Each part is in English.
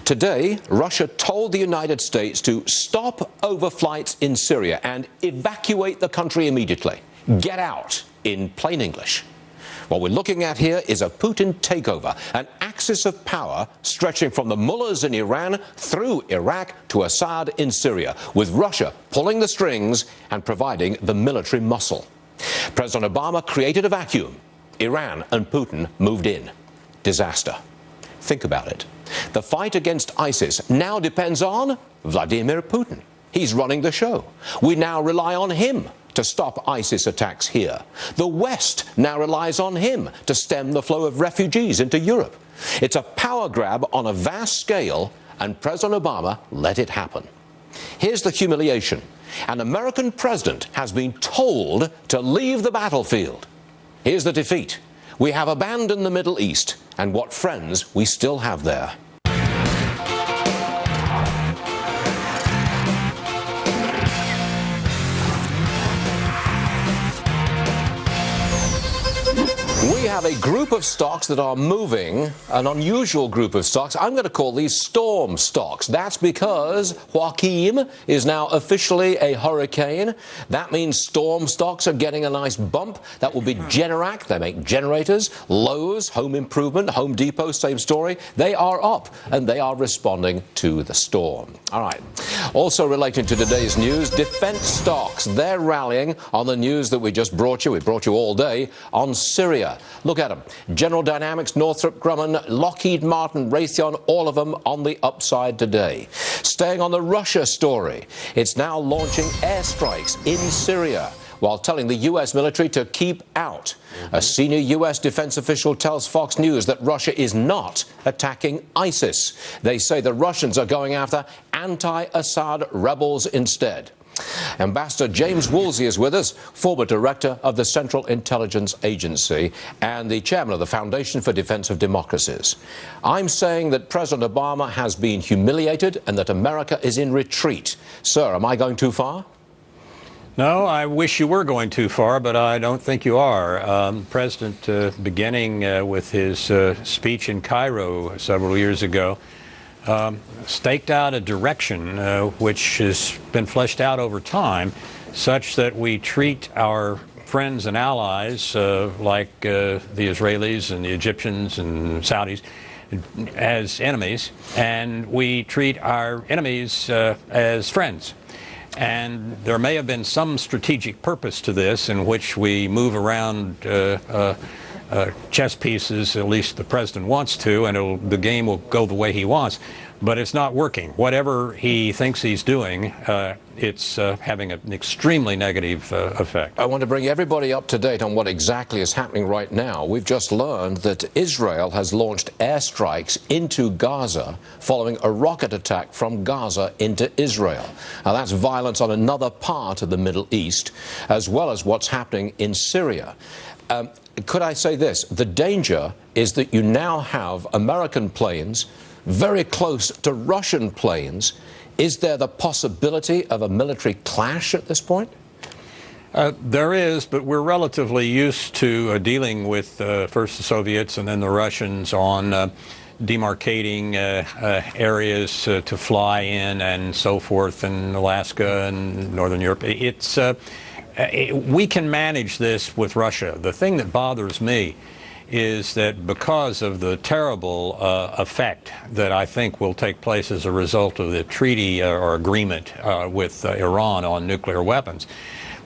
Today, Russia told the United States to stop overflights in Syria and evacuate the country immediately. Get out, in plain English. What we're looking at here is a Putin takeover, an axis of power stretching from the mullahs in Iran through Iraq to Assad in Syria, with Russia pulling the strings and providing the military muscle. President Obama created a vacuum. Iran and Putin moved in. Disaster. Think about it. The fight against ISIS now depends on Vladimir Putin. He's running the show. We now rely on him to stop ISIS attacks here. The West now relies on him to stem the flow of refugees into Europe. It's a power grab on a vast scale, and President Obama let it happen. Here's the humiliation. An American president has been told to leave the battlefield. Here's the defeat. We have abandoned the Middle East, and what friends we still have there. We have a group of stocks that are moving, an unusual group of stocks. I'm going to call these storm stocks. That's because Joaquin is now officially a hurricane. That means storm stocks are getting a nice bump. That will be Generac. They make generators. Lowe's, Home Improvement, Home Depot, same story. They are up, and they are responding to the storm. All right. Also relating to today's news, defense stocks. They're rallying on the news that we just brought you. We brought you all day on Syria. Look at them. General Dynamics, Northrop Grumman, Lockheed Martin, Raytheon, all of them on the upside today. Staying on the Russia story, it's now launching airstrikes in Syria while telling the U.S. military to keep out. A senior U.S. defense official tells Fox News that Russia is not attacking ISIS. They say the Russians are going after anti-Assad rebels instead. Ambassador James Woolsey is with us, former director of the Central Intelligence Agency and the chairman of the Foundation for Defense of Democracies. I'm saying that President Obama has been humiliated and that America is in retreat. Sir, am I going too far? No, I wish you were going too far, but I don't think you are. President, beginning with his speech in Cairo several years ago, staked out a direction which has been fleshed out over time, such that we treat our friends and allies like the Israelis and the Egyptians and Saudis as enemies, and we treat our enemies as friends. And there may have been some strategic purpose to this in which we move around chess pieces, at least the president wants to, and the game will go the way he wants. But it's not working. Whatever he thinks he's doing, it's having an extremely negative effect. I want to bring everybody up to date on what exactly is happening right now. We've just learned that Israel has launched airstrikes into Gaza following a rocket attack from Gaza into Israel. Now, that's violence on another part of the Middle East, as well as what's happening in Syria. Could I say this? The danger is that you now have American planes very close to Russian planes. Is there the possibility of a military clash at this point? There is, but we're relatively used to dealing with first the Soviets and then the Russians on demarcating areas to fly in and so forth in Alaska and Northern Europe. We can manage this with Russia. The thing that bothers me is that because of the terrible effect that I think will take place as a result of the treaty or agreement with Iran on nuclear weapons,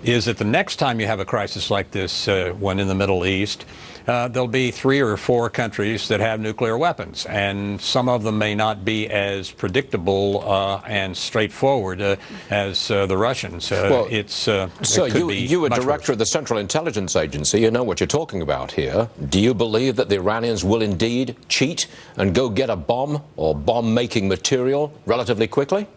is that the next time you have a crisis like this, one in the Middle East, there'll be 3 or 4 countries that have nuclear weapons, and some of them may not be as predictable and straightforward as the Russians. Well, so you were director of the Central Intelligence Agency. You know what you're talking about here. Do you believe that the Iranians will indeed cheat and go get a bomb or bomb-making material relatively quickly?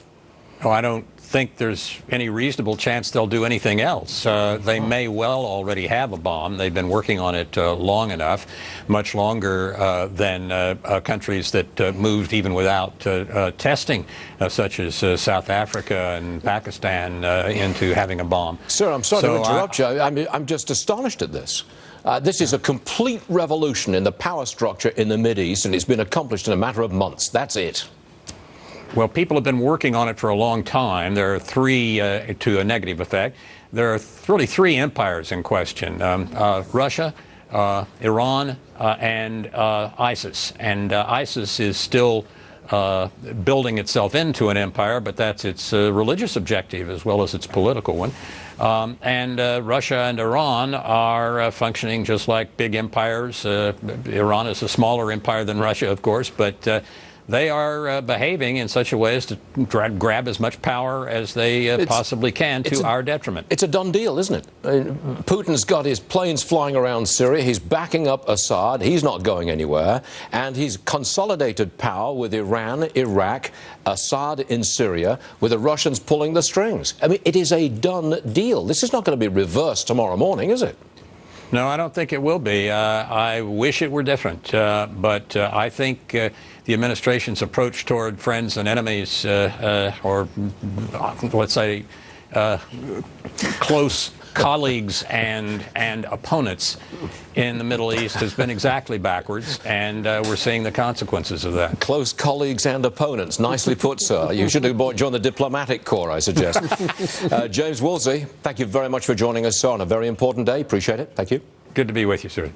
Oh, I don't think there's any reasonable chance they'll do anything else. They may well already have a bomb. They've been working on it long enough, much longer than countries that moved even without testing, such as South Africa and Pakistan, into having a bomb. Sir, I'm sorry to interrupt you. I'm just astonished at this. This is a complete revolution in the power structure in the Mideast, and it's been accomplished in a matter of months. That's it. Well, people have been working on it for a long time. There are three, to a negative effect, there are really three empires in question: Russia, Iran, and ISIS. And ISIS is still building itself into an empire, but that's its religious objective as well as its political one. And Russia and Iran are functioning just like big empires. Iran is a smaller empire than Russia, of course, but they are behaving in such a way as to grab as much power as they possibly can to our detriment. It's a done deal, isn't it? Putin's got his planes flying around Syria. He's backing up Assad. He's not going anywhere. And he's consolidated power with Iran, Iraq, Assad in Syria, with the Russians pulling the strings. I mean, it is a done deal. This is not going to be reversed tomorrow morning, is it? No, I don't think it will be. I wish it were different, but I think the administration's approach toward friends and enemies, or let's say close colleagues and opponents in the Middle East has been exactly backwards, and we're seeing the consequences of that. Close colleagues and opponents. Nicely put, sir. You should have joined the diplomatic corps, I suggest. James Woolsey, thank you very much for joining us, sir, on a very important day. Appreciate it. Thank you. Good to be with you, sir.